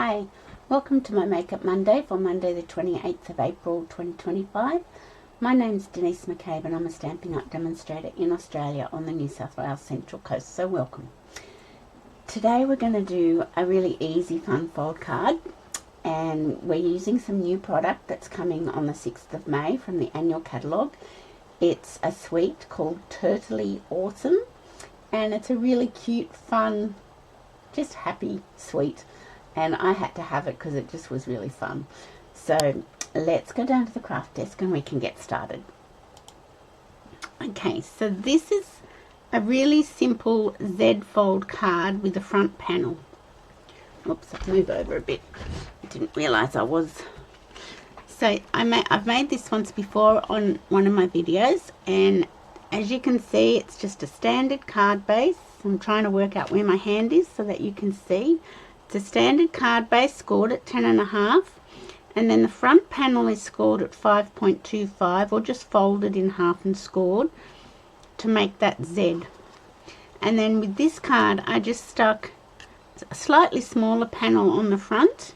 Hi, welcome to my Makeup Monday for Monday the 28th of April 2025. My name's Denise McCabe and I'm a Stampin' Up demonstrator in Australia on the New South Wales Central Coast, so welcome. Today we're going to do a really easy fun fold card, and we're using some new product that's coming on the 6th of May from the annual catalogue. It's a suite called Turtley Awesome, and it's a really cute, fun, just happy suite. And I had to have it because it just was really fun. So let's go down to the craft desk and we can get started. Okay, so this is a really simple Z fold card with a front panel. Oops, I'll move over a bit. I didn't realise I was. So I've made this once before on one of my videos, and as you can see, it's just a standard card base. I'm trying to work out where my hand is so that you can see. It's a standard card base scored at 10.5, and then the front panel is scored at 5.25, or just folded in half and scored to make that Z. And then with this card I just stuck a slightly smaller panel on the front,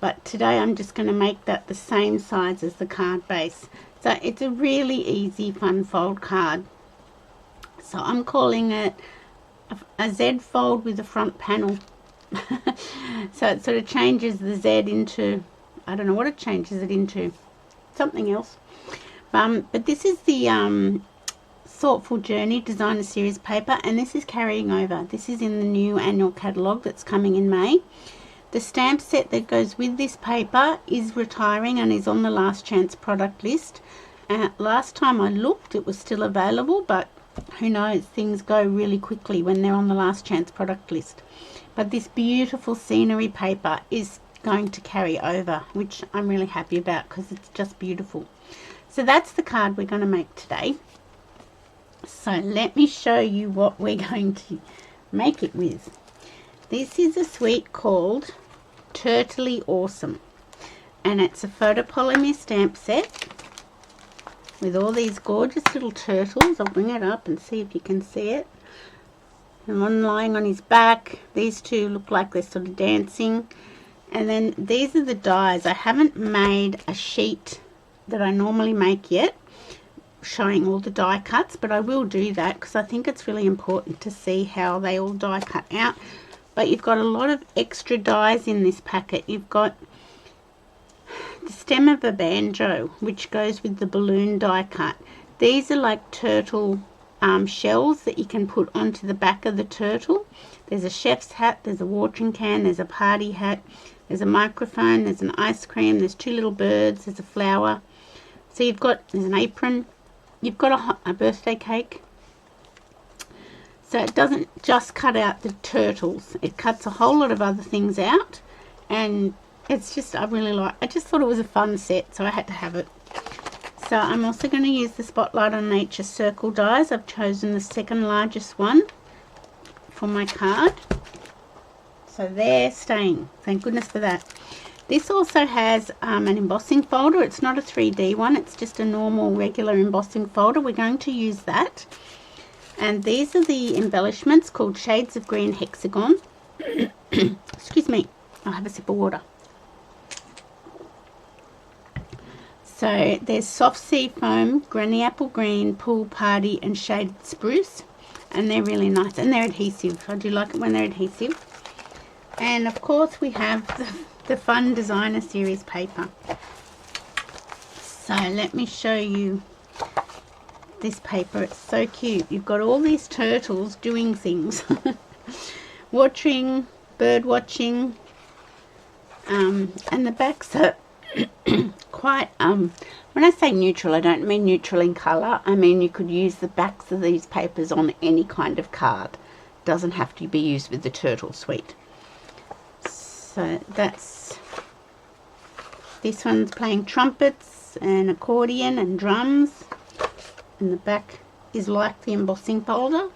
but today I'm just going to make that the same size as the card base. So it's a really easy fun fold card. So I'm calling it a Z fold with a front panel. So it sort of changes the Z into, I don't know what it changes it into, something else. But this is the Thoughtful Journey Designer Series paper, and this is carrying over. This is in the new annual catalogue that's coming in May. The stamp set that goes with this paper is retiring and is on the last chance product list. Last time I looked, it was still available, but who knows, things go really quickly when they're on the last chance product list. But this beautiful scenery paper is going to carry over, which I'm really happy about because it's just beautiful. So that's the card we're going to make today. So let me show you what we're going to make it with. This is a suite called Turtley Awesome, and it's a photopolymer stamp set with all these gorgeous little turtles. I'll bring it up and see if you can see it. And one lying on his back. These two look like they're sort of dancing. And then these are the dies. I haven't made a sheet that I normally make yet showing all the die cuts, but I will do that because I think it's really important to see how they all die cut out. But you've got a lot of extra dies in this packet. You've got the stem of a banjo, which goes with the balloon die cut. These are like turtle shells that you can put onto the back of the turtle. There's a chef's hat, there's a watering can, there's a party hat, there's a microphone, there's an ice cream, there's two little birds, there's a flower. So there's an apron, you've got a birthday cake. So it doesn't just cut out the turtles, it cuts a whole lot of other things out, and it's just, I just thought it was a fun set, so I had to have it. So I'm also going to use the Spotlight on Nature circle dies. I've chosen the second largest one for my card. So they're staying. Thank goodness for that. This also has an embossing folder. It's not a 3D one. It's just a normal regular embossing folder. We're going to use that. And these are the embellishments called Shades of Green Hexagon. Excuse me. I'll have a sip of water. So there's Soft Sea Foam, Granny Apple Green, Pool Party and Shaded Spruce, and they're really nice, and they're adhesive. I do like it when they're adhesive. And of course we have the fun designer series paper. So let me show you this paper. It's so cute. You've got all these turtles doing things. Watering, bird watching, and the backs are quite, when I say neutral, I don't mean neutral in colour. I mean you could use the backs of these papers on any kind of card. It doesn't have to be used with the turtle suite. So that's, this one's playing trumpets and accordion and drums, and the back is like the embossing folder.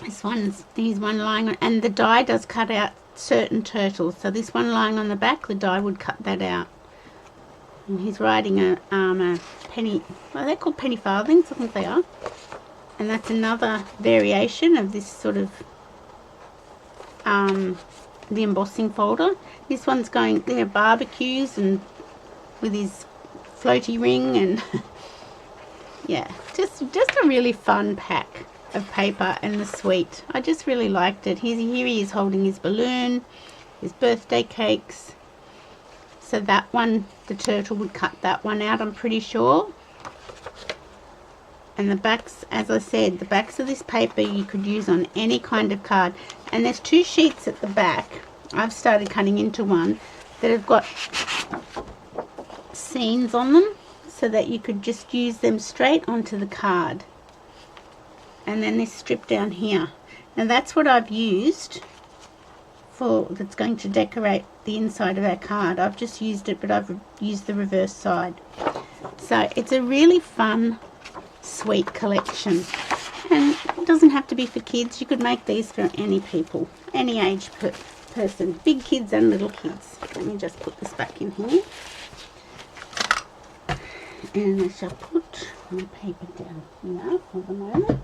Here's one lying on, and the die does cut out certain turtles. So this one lying on the back, the die would cut that out. And he's riding a penny, well, they're called penny farthings, I think they are. And that's another variation of this sort of the embossing folder. This one's going there, barbecues and with his floaty ring, and yeah, just a really fun pack of paper, and the sweet. I just really liked it. Here he is holding his balloon, his birthday cakes. So that one, the turtle would cut that one out, I'm pretty sure. And the backs, as I said, the backs of this paper you could use on any kind of card. And there's 2 sheets at the back. I've started cutting into one that have got scenes on them, so that you could just use them straight onto the card. And then this strip down here. Now that's what I've used for, that's going to decorate the inside of our card. I've just used it, but I've used the reverse side. So it's a really fun, sweet collection. And it doesn't have to be for kids. You could make these for any people, any age person, big kids and little kids. Let me just put this back in here. And I shall put my paper down here for the moment.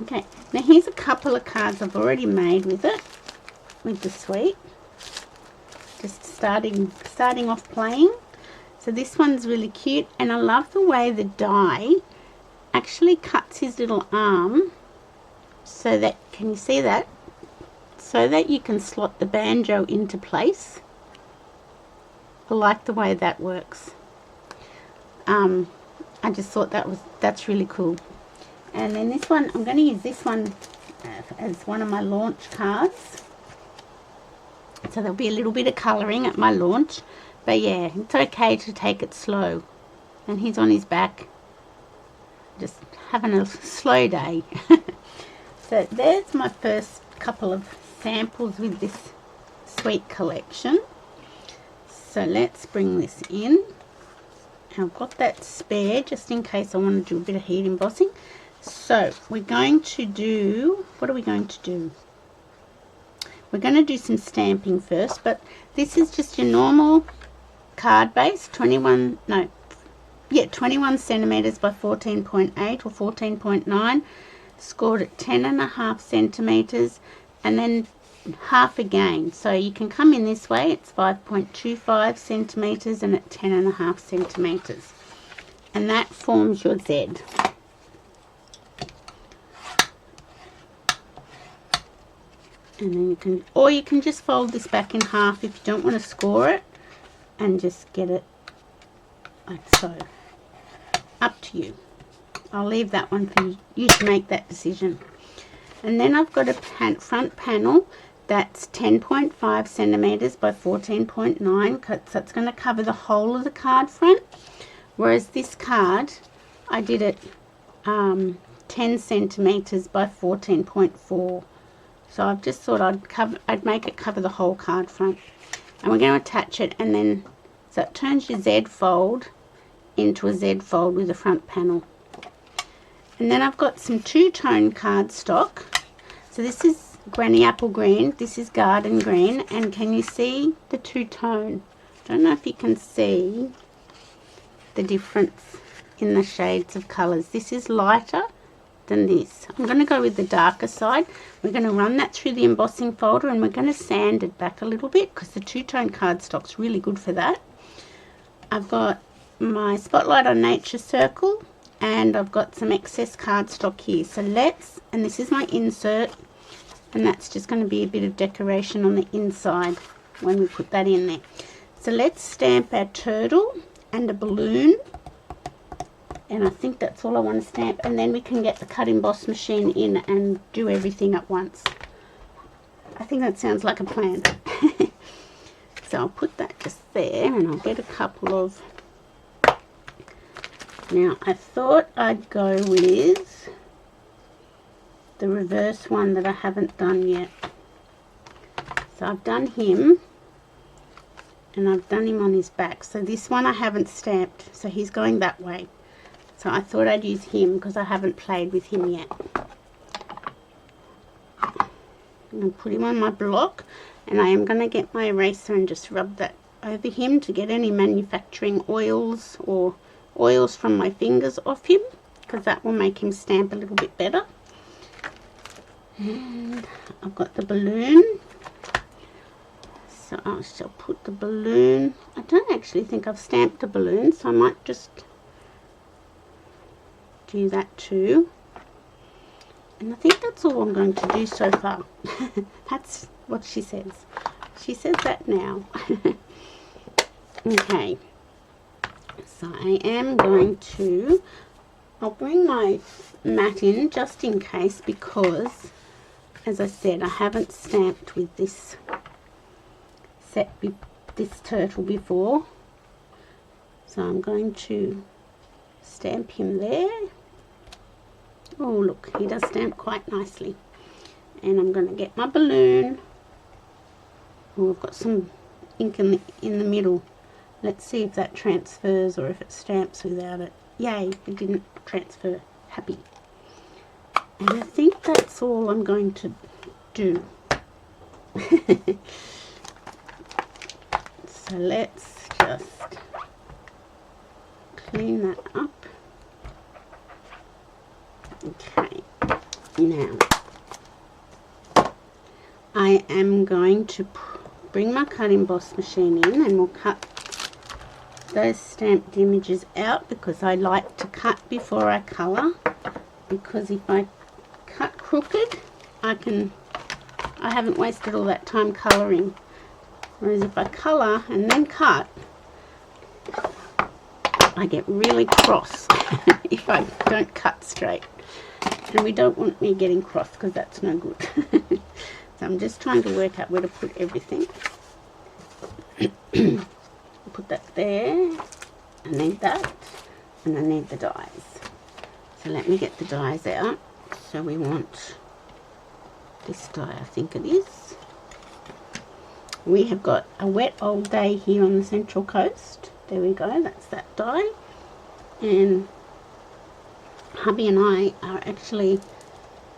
Okay, now here's a couple of cards I've already made with it, with the sweet. Just starting off playing. So this one's really cute, and I love the way the die actually cuts his little arm, so that, can you see that? So that you can slot the banjo into place. I like the way that works. I just thought that's really cool. And then this one, I'm going to use this one as one of my launch cards. So there'll be a little bit of colouring at my launch. But yeah, it's okay to take it slow. And he's on his back, just having a slow day. So there's my first couple of samples with this sweet collection. So let's bring this in. I've got that spare just in case I want to do a bit of heat embossing. So we're going to do, what are we going to do? We're going to do some stamping first, but this is just your normal card base, 21 centimeters by 14.8 or 14.9, scored at 10.5 centimeters, and then half again. So you can come in this way, it's 5.25 centimeters and at 10.5 centimeters, and that forms your Z. And then you can, or you can just fold this back in half if you don't want to score it, and just get it like so. Up to you. I'll leave that one for you to make that decision. And then I've got a front panel that's 10.5 centimeters by 14.9, so that's going to cover the whole of the card front. Whereas this card, I did it 10 centimeters by 14.4. So I've just thought I'd make it cover the whole card front. And we're going to attach it, and then, so it turns your Z fold into a Z fold with a front panel. And then I've got some two-tone cardstock. So this is Granny Apple Green, this is Garden Green, and can you see the two-tone? I don't know if you can see the difference in the shades of colours. This is lighter than this. I'm going to go with the darker side. We're going to run that through the embossing folder, and we're going to sand it back a little bit because the two-tone cardstock's really good for that. I've got my Spotlight on Nature circle, and I've got some excess cardstock here. So and this is my insert, and that's just going to be a bit of decoration on the inside when we put that in there. So let's stamp our turtle and a balloon, and I think that's all I want to stamp, and then we can get the cut emboss machine in and do everything at once. I think that sounds like a plan. So I'll put that just there, and I'll get a couple of, now I thought I'd go with the reverse one that I haven't done yet. So I've done him, and I've done him on his back. So this one I haven't stamped, so he's going that way. So I thought I'd use him because I haven't played with him yet. I'm going to put him on my block, and I am going to get my eraser and just rub that over him to get any manufacturing oils or oils from my fingers off him, because that will make him stamp a little bit better. And I've got the balloon, so I shall put the balloon. I don't actually think I've stamped the balloon, so I might just do that too. And I think that's all I'm going to do so far. That's what she says. She says that now. Okay, so I am going to, I'll bring my mat in just in case, because as I said, I haven't stamped with this this turtle before, so I'm going to stamp him there. Oh look, he does stamp quite nicely. And I'm going to get my balloon. Oh, I've got some ink in the middle. Let's see if that transfers or if it stamps without it. Yay, it didn't transfer. Happy. And I think that's all I'm going to do. So let's just clean that up. Okay, now I am going to bring my cut emboss machine in, and we'll cut those stamped images out, because I like to cut before I colour, because if I cut crooked, I haven't wasted all that time colouring. Whereas if I colour and then cut, I get really cross if I don't cut straight. And we don't want me getting cross, because that's no good. So I'm just trying to work out where to put everything. Put that there. I need that. And I need the dies. So let me get the dies out. So we want this die, I think it is. We have got a wet old day here on the Central Coast. There we go, that's that die. And hubby and I are actually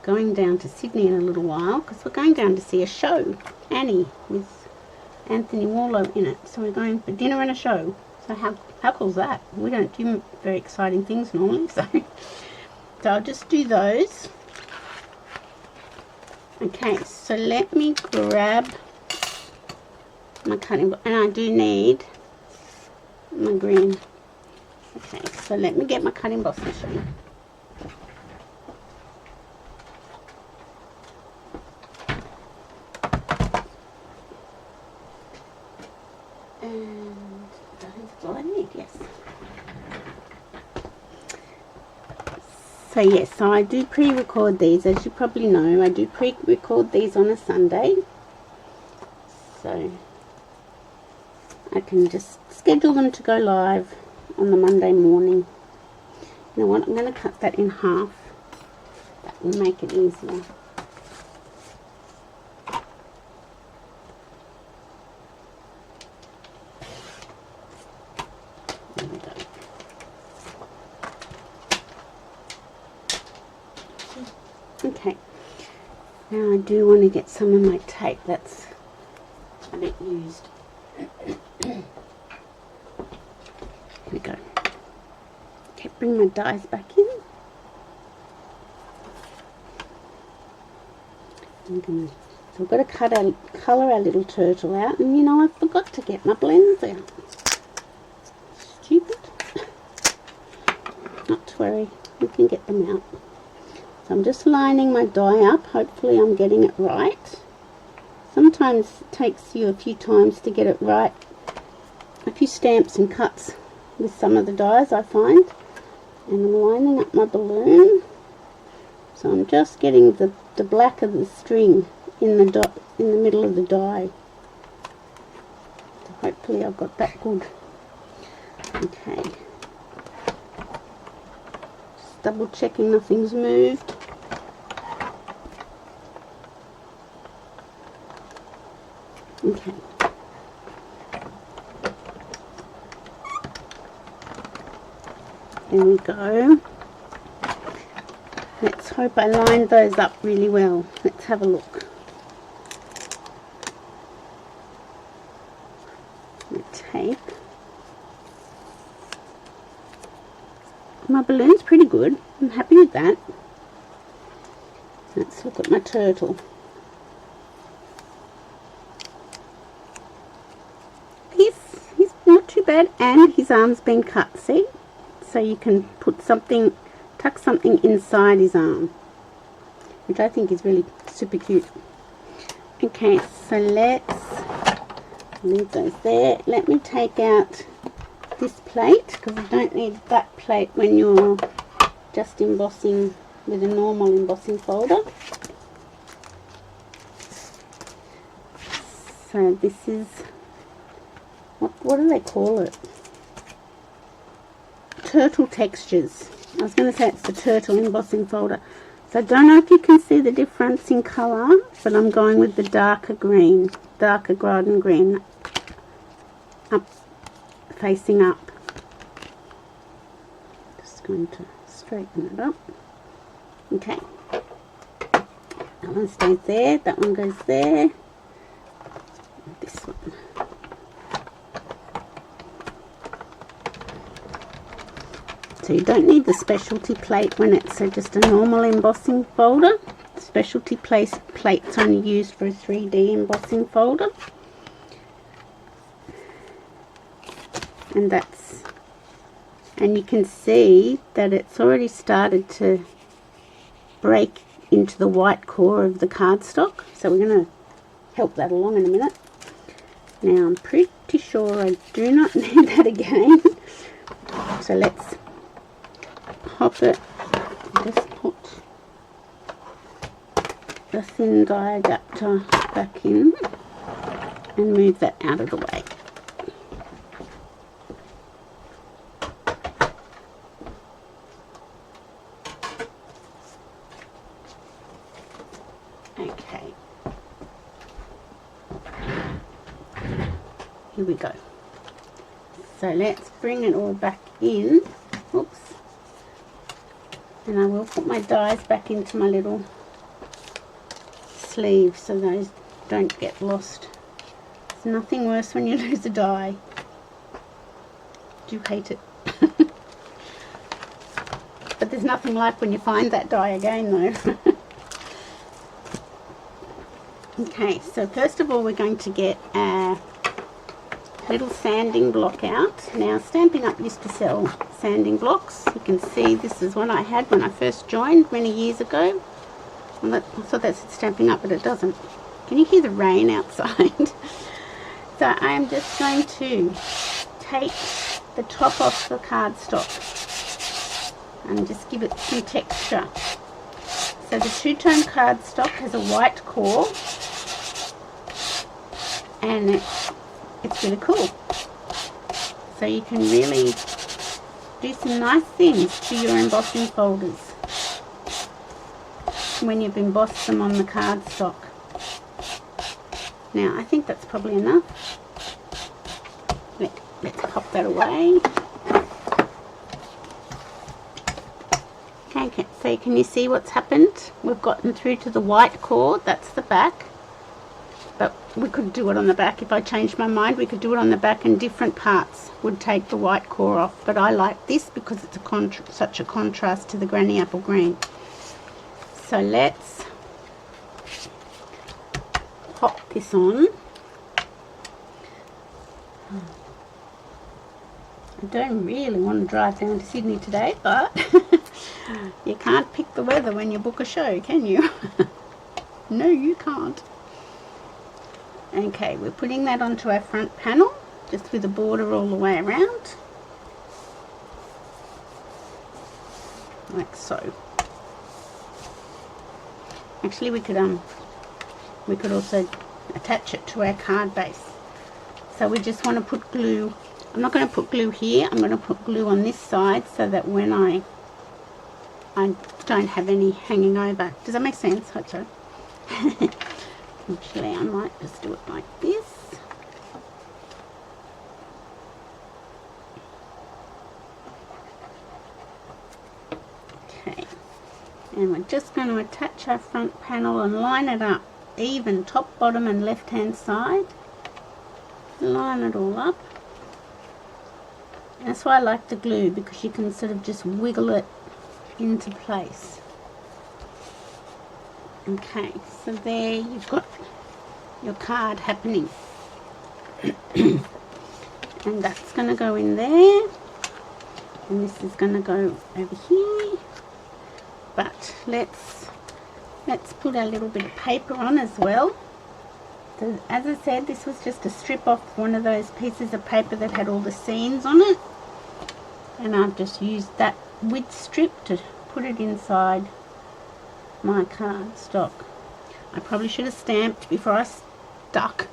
going down to Sydney in a little while, because we're going down to see a show, Annie, with Anthony Warlow in it. So we're going for dinner and a show. So how cool is that? We don't do very exciting things normally, so I'll just do those. Okay, so let me grab my cutting board, and I do need my green. Okay, so let me get my cut emboss machine. And that's all I need, yes. So yes, so I do pre-record these, as you probably know. I do pre-record these on a Sunday, so I can just schedule them to go live on the Monday morning. You know what, I'm going to cut that in half. That will make it easier. There we go. Okay, now I do want to get some of my tape that's a bit used. Here we go. Okay, bring my dies back in. So I've got to colour our little turtle out, and you know, I forgot to get my blends out. Stupid. Not to worry, we can get them out. So I'm just lining my die up. Hopefully I'm getting it right. Sometimes it takes you a few times to get it right. A few stamps and cuts with some of the dies, I find. And I'm lining up my balloon. So I'm just getting the black of the string in the middle of the die. So hopefully I've got that good. Okay. Just double checking nothing's moved. Okay. There we go. Let's hope I lined those up really well. Let's have a look. The tape. My balloon's pretty good. I'm happy with that. Let's look at my turtle. He's not too bad, and his arm's been cut, see? So you can put something, tuck something inside his arm, which I think is really super cute. Okay, so let's leave those there. Let me take out this plate, because I don't need that plate when you're just embossing with a normal embossing folder. So this is, what do they call it? Turtle Textures. I was going to say it's the turtle embossing folder. So I don't know if you can see the difference in colour, but I'm going with the darker green, darker garden green, up, facing up. Just going to straighten it up. Okay, that one stays there, that one goes there, this one. So you don't need the specialty plate when it's just a normal embossing folder. Specialty plate's only used for a 3D embossing folder. And you can see that it's already started to break into the white core of the cardstock. So we're going to help that along in a minute. Now I'm pretty sure I do not need that again. So let's pop it, just put the thin die adapter back in and move that out of the way. Okay, here we go. So let's bring it all back in. Oops. And I will put my dies back into my little sleeve so those don't get lost. There's nothing worse when you lose a die. Do you hate it? But there's nothing like when you find that die again though. Okay, so first of all we're going to get a little sanding block out. Now Stampin' Up! Used to sell sanding blocks. You can see this is one I had when I first joined many years ago. Well, I thought that said Stampin' Up! But it doesn't. Can you hear the rain outside? So I am just going to take the top off the cardstock and just give it some texture. So the two-tone cardstock has a white core and it's really cool. So you can really do some nice things to your embossing folders when you've embossed them on the cardstock. Now I think that's probably enough. Let's pop that away. Okay, so can you see what's happened? We've gotten through to the white core, that's the back. But we could do it on the back if I changed my mind. We could do it on the back and different parts would take the white core off. But I like this because it's such a contrast to the Granny Apple Green. So let's pop this on. I don't really want to drive down to Sydney today, but you can't pick the weather when you book a show, can you? No, you can't. Okay, we're putting that onto our front panel, just with a border all the way around. Like so. Actually, we could also attach it to our card base. So we just want to put glue. I'm not going to put glue here. I'm going to put glue on this side so that when I don't have any hanging over. Does that make sense? Hope so. Actually, I might just do it like this. Okay, and we're just going to attach our front panel and line it up even, top, bottom and left hand side. Line it all up. And that's why I like the glue, because you can sort of just wiggle it into place. Okay, so there you've got your card happening. And that's going to go in there. And this is going to go over here. But let's put a little bit of paper on as well. So as I said, this was just a strip off one of those pieces of paper that had all the scenes on it. And I've just used that width strip to put it inside my cardstock. I probably should have stamped before I stuck.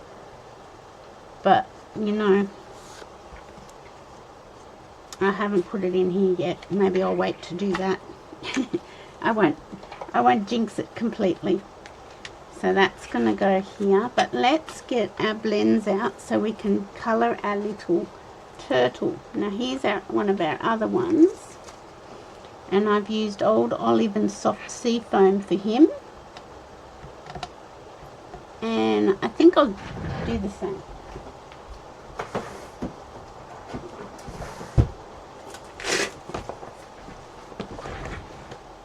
But, you know, I haven't put it in here yet. Maybe I'll wait to do that. I won't jinx it completely. So that's going to go here. But let's get our blends out so we can colour our little turtle. Now here's one of our other ones. And I've used Old Olive and Soft Sea Foam for him. And I think I'll do the same.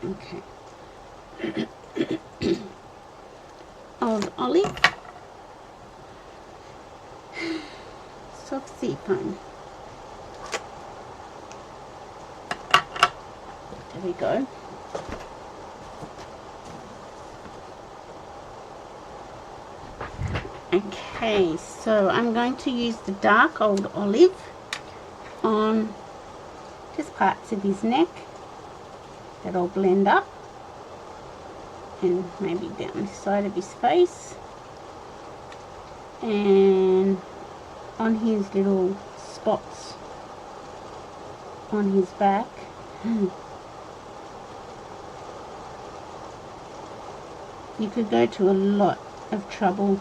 Okay. Old Olive, Soft Sea Foam. There we go. Okay, so I'm going to use the dark Old Olive on just parts of his neck that I'll blend up, and maybe down the side of his face, and on his little spots on his back. You could go to a lot of trouble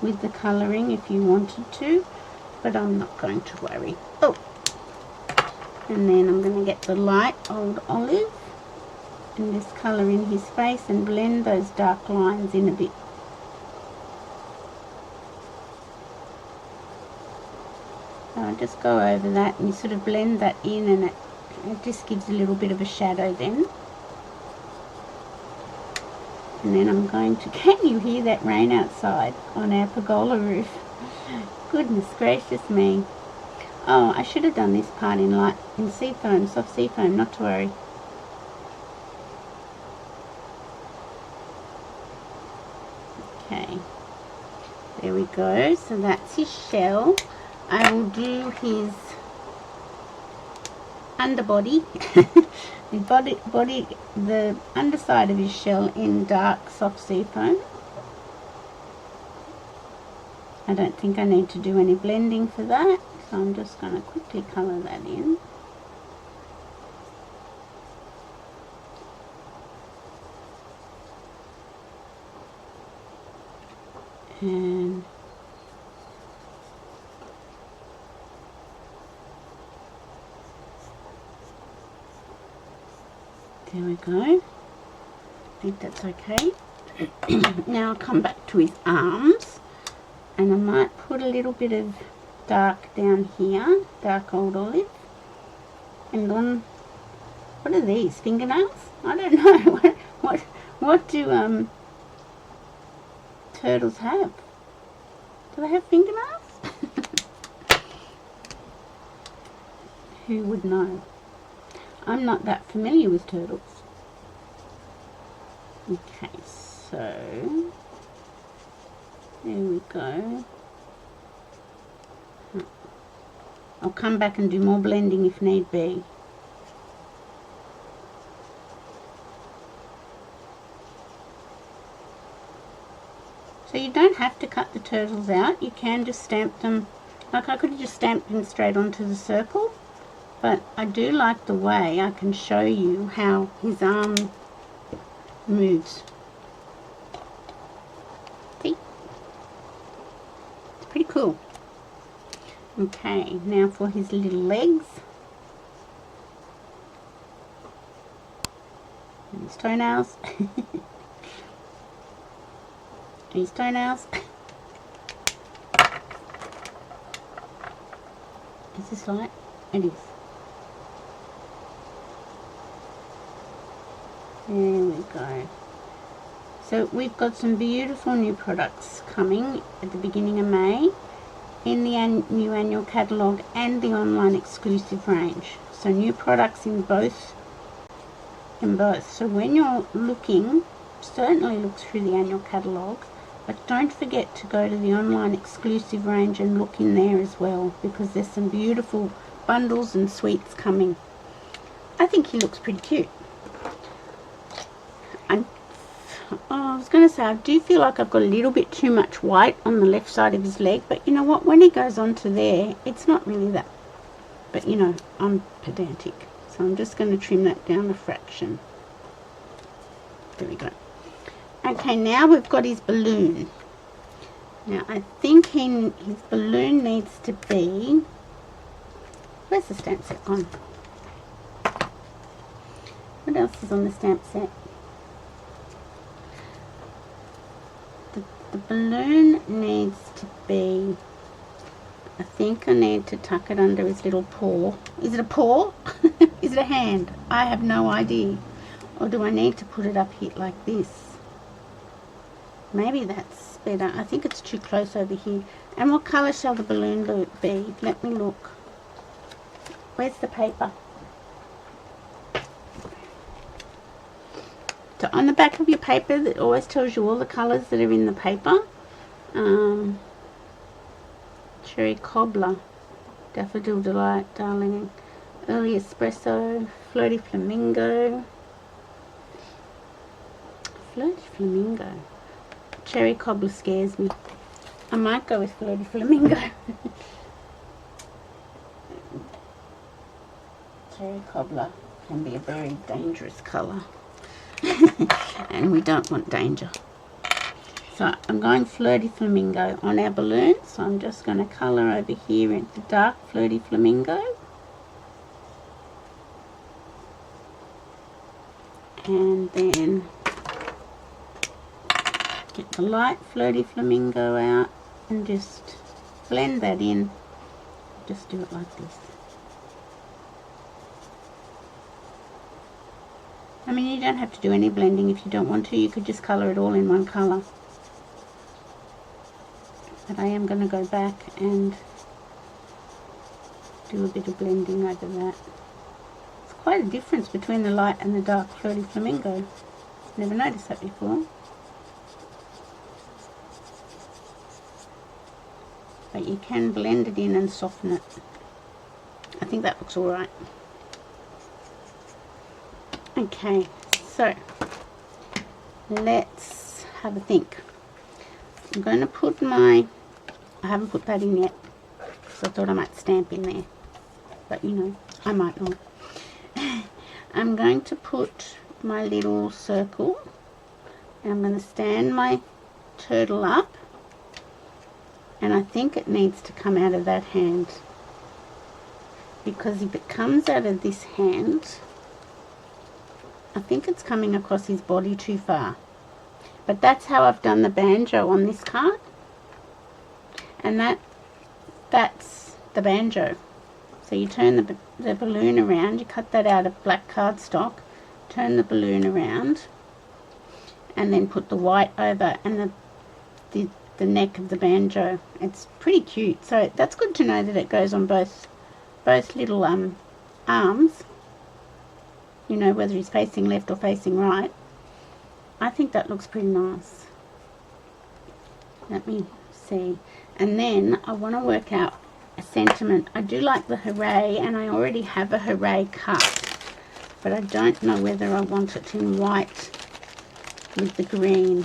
with the colouring if you wanted to, but I'm not going to worry. Oh, and then I'm going to get the light Old Olive and just colour in his face and blend those dark lines in a bit. So I just go over that and you sort of blend that in, and it just gives a little bit of a shadow then. And then I'm going to, can you hear that rain outside on our pergola roof? Goodness gracious me. Oh, I should have done this part in sea foam, soft sea foam, not to worry. Okay, there we go. So that's his shell. I will do his underbody, the underside of his shell in dark soft sea foam. I don't think I need to do any blending for that, so I'm just going to quickly colour that in. And there we go. I think that's okay. Now I'll come back to his arms, and I might put a little bit of dark down here, dark Old Olive. And on, what are these, fingernails? I don't know. What do turtles have? Do they have fingernails? Who would know? I'm not that familiar with turtles. Okay, so there we go. I'll come back and do more blending if need be. So you don't have to cut the turtles out, you can just stamp them, like I could have just stamped them straight onto the circle, but I do like the way I can show you how his arm moves. See? It's pretty cool. Okay, now for his little legs. And his toenails. His toenails. Is this light? It is. There we go. So we've got some beautiful new products coming at the beginning of May in the new annual catalogue and the online exclusive range. So new products in both. So when you're looking, certainly look through the annual catalogue, but don't forget to go to the online exclusive range and look in there as well, because there's some beautiful bundles and suites coming. I think he looks pretty cute. I was going to say, I do feel like I've got a little bit too much white on the left side of his leg, but you know what, when he goes onto there, it's not really that, but you know, I'm pedantic, so I'm just going to trim that down a fraction. There we go. Okay, now we've got his balloon. Now I think his balloon needs to be, where's the stamp set gone? What else is on the stamp set? The balloon needs to be, I think I need to tuck it under his little paw. Is it a paw? Is it a hand? I have no idea. Or do I need to put it up here like this? Maybe that's better. I think it's too close over here. And what colour shall the balloon be? Let me look. Where's the paper? So on the back of your paper, that always tells you all the colours that are in the paper. Cherry Cobbler, Daffodil Delight, Darling, Early Espresso, Flirty Flamingo. Flirty Flamingo. Cherry Cobbler scares me. I might go with Flirty Flamingo. Cherry Cobbler can be a very dangerous colour. And we don't want danger. So I'm going Flirty Flamingo on our balloon. So I'm just going to colour over here in the dark Flirty Flamingo. And then get the light Flirty Flamingo out and just blend that in. Just do it like this. I mean, you don't have to do any blending if you don't want to. You could just colour it all in one colour. But I am going to go back and do a bit of blending over that. It's quite a difference between the light and the dark Flirty Flamingo. Never noticed that before. But you can blend it in and soften it. I think that looks alright. Okay, so let's have a think. I'm going to put I haven't put that in yet, because I thought I might stamp in there, but you know, I might not. I'm going to put my little circle, and I'm going to stand my turtle up, and I think it needs to come out of that hand, because if it comes out of this hand, I think it's coming across his body too far. But that's how I've done the banjo on this card. And that's the banjo. So you turn the balloon around, you cut that out of black cardstock, turn the balloon around, and then put the white over and the neck of the banjo. It's pretty cute. So that's good to know that it goes on both little arms. You know, whether he's facing left or facing right. I think that looks pretty nice. Let me see. And then I want to work out a sentiment. I do like the hooray, and I already have a hooray cut, but I don't know whether I want it in white with the green.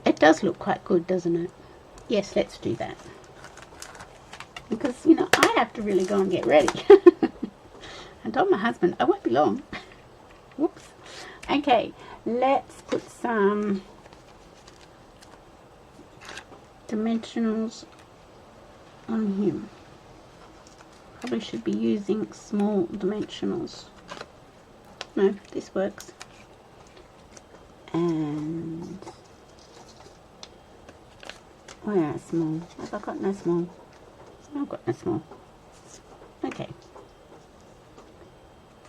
It does look quite good, doesn't it? Yes, let's do that. Because, you know, I have to really go and get ready. I told my husband I won't be long. Whoops. Okay, let's put some dimensionals on him. Probably should be using small dimensionals. No, this works. And where are small? Have I got no small? I've got no small. Okay.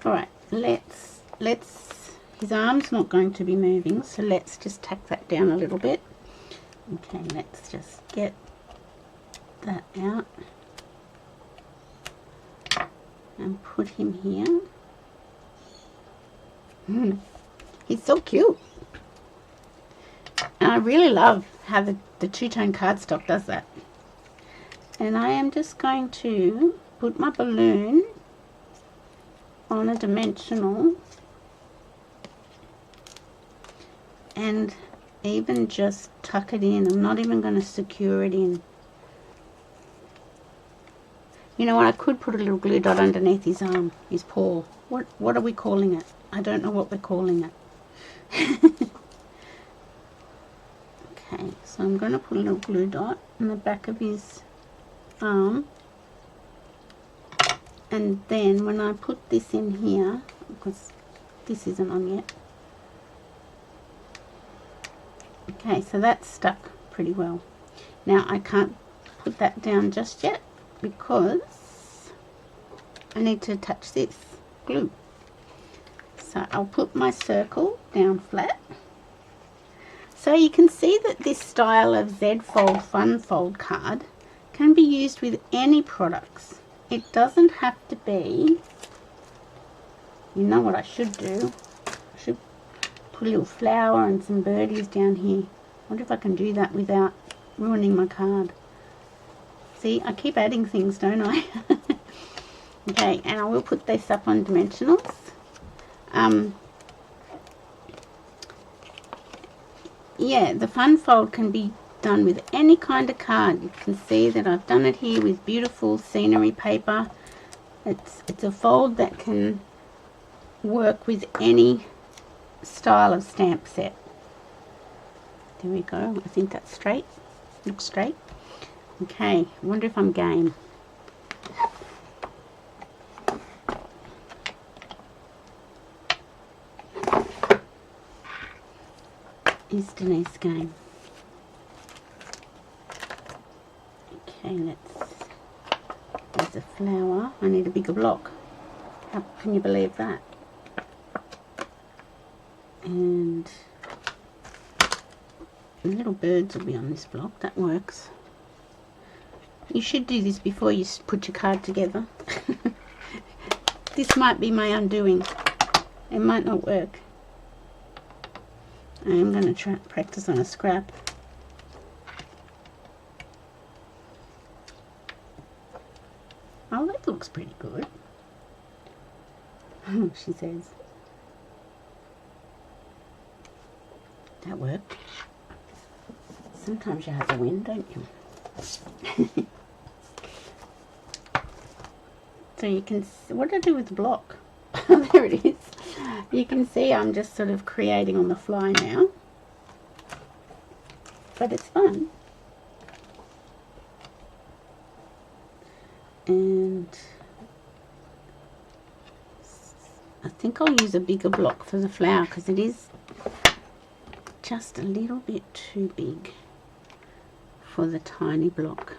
Alright, his arm's not going to be moving, so let's just tack that down a little bit. Okay, let's just get that out and put him here. He's so cute. And I really love how the two-tone cardstock does that. And I am just going to put my balloon on a dimensional and even just tuck it in. I'm not even going to secure it in. You know what, I could put a little glue dot underneath his arm, his paw. What are we calling it? I don't know what we're calling it. Okay, so I'm going to put a little glue dot on the back of his arm. And then when I put this in here, because this isn't on yet. Okay, so that's stuck pretty well. Now I can't put that down just yet because I need to attach this glue. So I'll put my circle down flat. So you can see that this style of Z-Fold Fun Fold card can be used with any products. It doesn't have to be, you know what I should do? I should put a little flower and some birdies down here. I wonder if I can do that without ruining my card. See, I keep adding things, don't I? Okay, and I will put this up on dimensionals. Yeah, the Fun Fold can be done with any kind of card. You can see that I've done it here with beautiful scenery paper. It's a fold that can work with any style of stamp set. There we go. I think that's straight. Looks straight. Okay, I wonder if I'm game. Is Denise game? Okay, there's a flower. I need a bigger block. How can you believe that? And the little birds will be on this block. That works. You should do this before you put your card together. This might be my undoing. It might not work. I am going to try practice on a scrap. Oh, that looks pretty good. She says. That worked. Sometimes you have to win, don't you? So you can see, what did I do with the block? There it is. You can see I'm just sort of creating on the fly now. But it's fun. And I think I'll use a bigger block for the flower because it is just a little bit too big for the tiny block.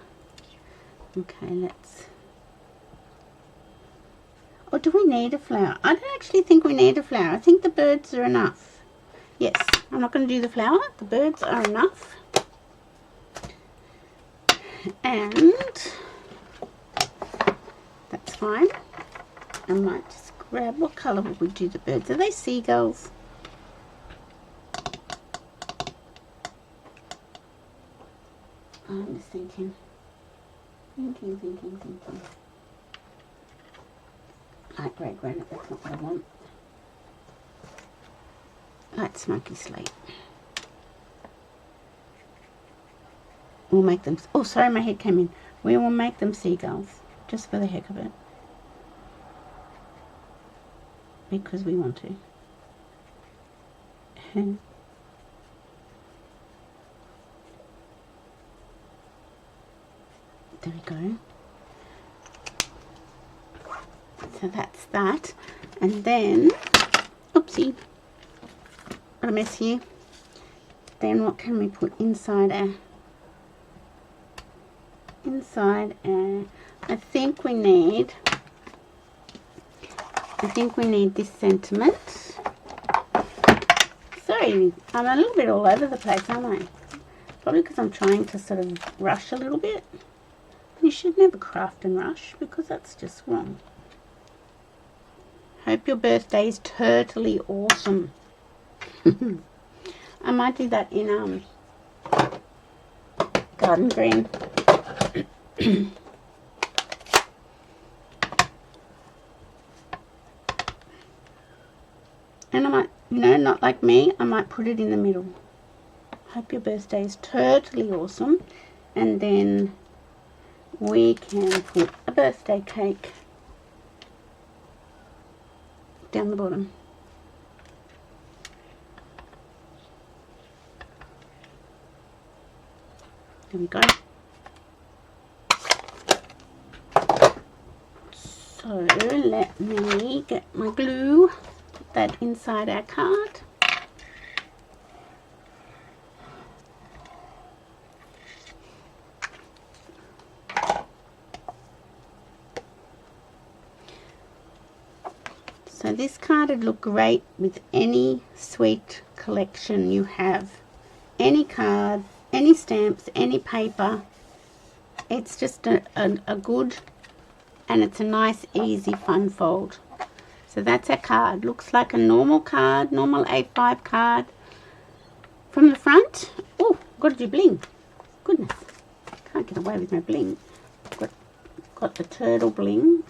Okay, let's... Or do we need a flower? I don't actually think we need a flower. I think the birds are enough. Yes, I'm not going to do the flower. The birds are enough. And that's fine. I might just grab, what colour would we do the birds? Are they seagulls? I'm just thinking. Thinking. Light grey granite, that's not what I want. Light smoky slate. We'll make them, oh sorry, my head came in. We will make them seagulls, just for the heck of it. Because we want to. There we go. So that's that. And then, oopsie, what a mess here. Then what can we put inside our, I think we need I think we need this sentiment. Sorry, I'm a little bit all over the place, aren't I? Probably because I'm trying to sort of rush a little bit. You should never craft and rush because that's just wrong. Hope your birthday is totally awesome. I might do that in garden green. And I might, you know, not like me, I might put it in the middle. Hope your birthday is totally awesome. And then we can put a birthday cake down the bottom. There we go. So let me get my glue, put that inside our card. So this card would look great with any sweet collection you have. Any card, any stamps, any paper. It's just a good, and it's a nice, easy, fun fold. So that's our card. Looks like a normal card, normal A5 card. From the front, oh, got to do bling. Goodness, can't get away with my bling. Got the turtle bling.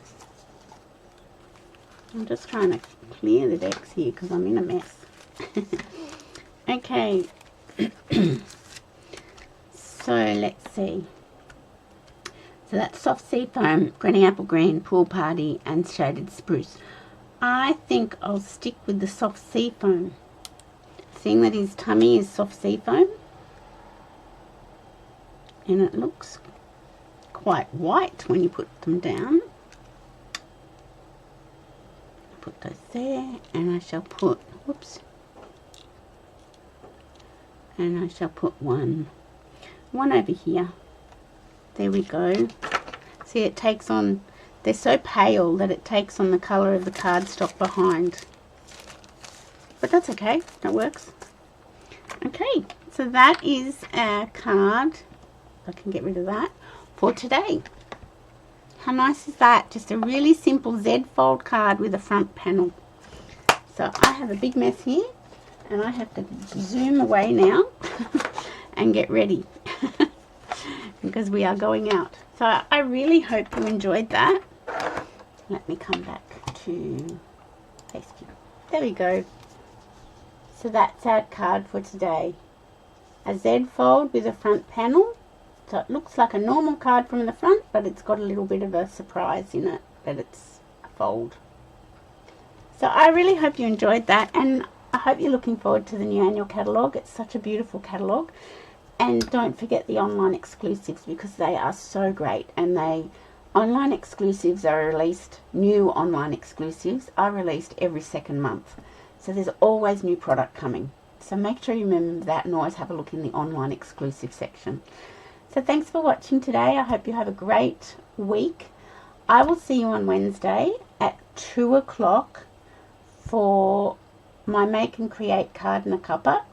I'm just trying to clear the decks here because I'm in a mess. Okay. So let's see. So that's soft sea foam, granny apple green, pool party, and shaded spruce. I think I'll stick with the soft sea foam. Seeing that his tummy is soft sea foam, and it looks quite white when you put them down. Put those there, and I shall put, whoops, and I shall put one over here. There we go. See, it takes on, they're so pale that it takes on the colour of the cardstock behind. But that's okay, that works. Okay, so that is our card. I can get rid of that for today. How nice is that? Just a really simple Z fold card with a front panel. So I have a big mess here, and I have to zoom away now and get ready because we are going out. So I really hope you enjoyed that. Let me come back to Facecube. There we go. So that's our card for today. A Z fold with a front panel. So it looks like a normal card from the front, but it's got a little bit of a surprise in it that it's a fold. So I really hope you enjoyed that, and I hope you're looking forward to the new annual catalogue. It's such a beautiful catalogue. And don't forget the online exclusives because they are so great. And online exclusives are released, new online exclusives are released every second month. So there's always new product coming. So make sure you remember that and always have a look in the online exclusive section. So thanks for watching today. I hope you have a great week. I will see you on Wednesday at 2 o'clock for my Make and Create card and a cuppa.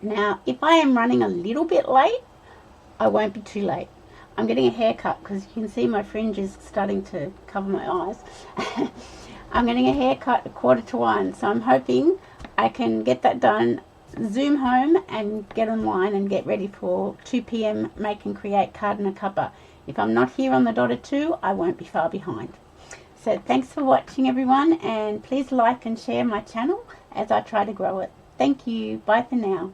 Now, if I am running a little bit late, I won't be too late. I'm getting a haircut because you can see my fringe is starting to cover my eyes. I'm getting a haircut at 1:45, so I'm hoping I can get that done, zoom home and get online and get ready for 2 p.m. Make and Create card and a cuppa. If I'm not here on the dot at 2, I won't be far behind. So thanks for watching everyone, and please like and share my channel as I try to grow it. Thank you. Bye for now.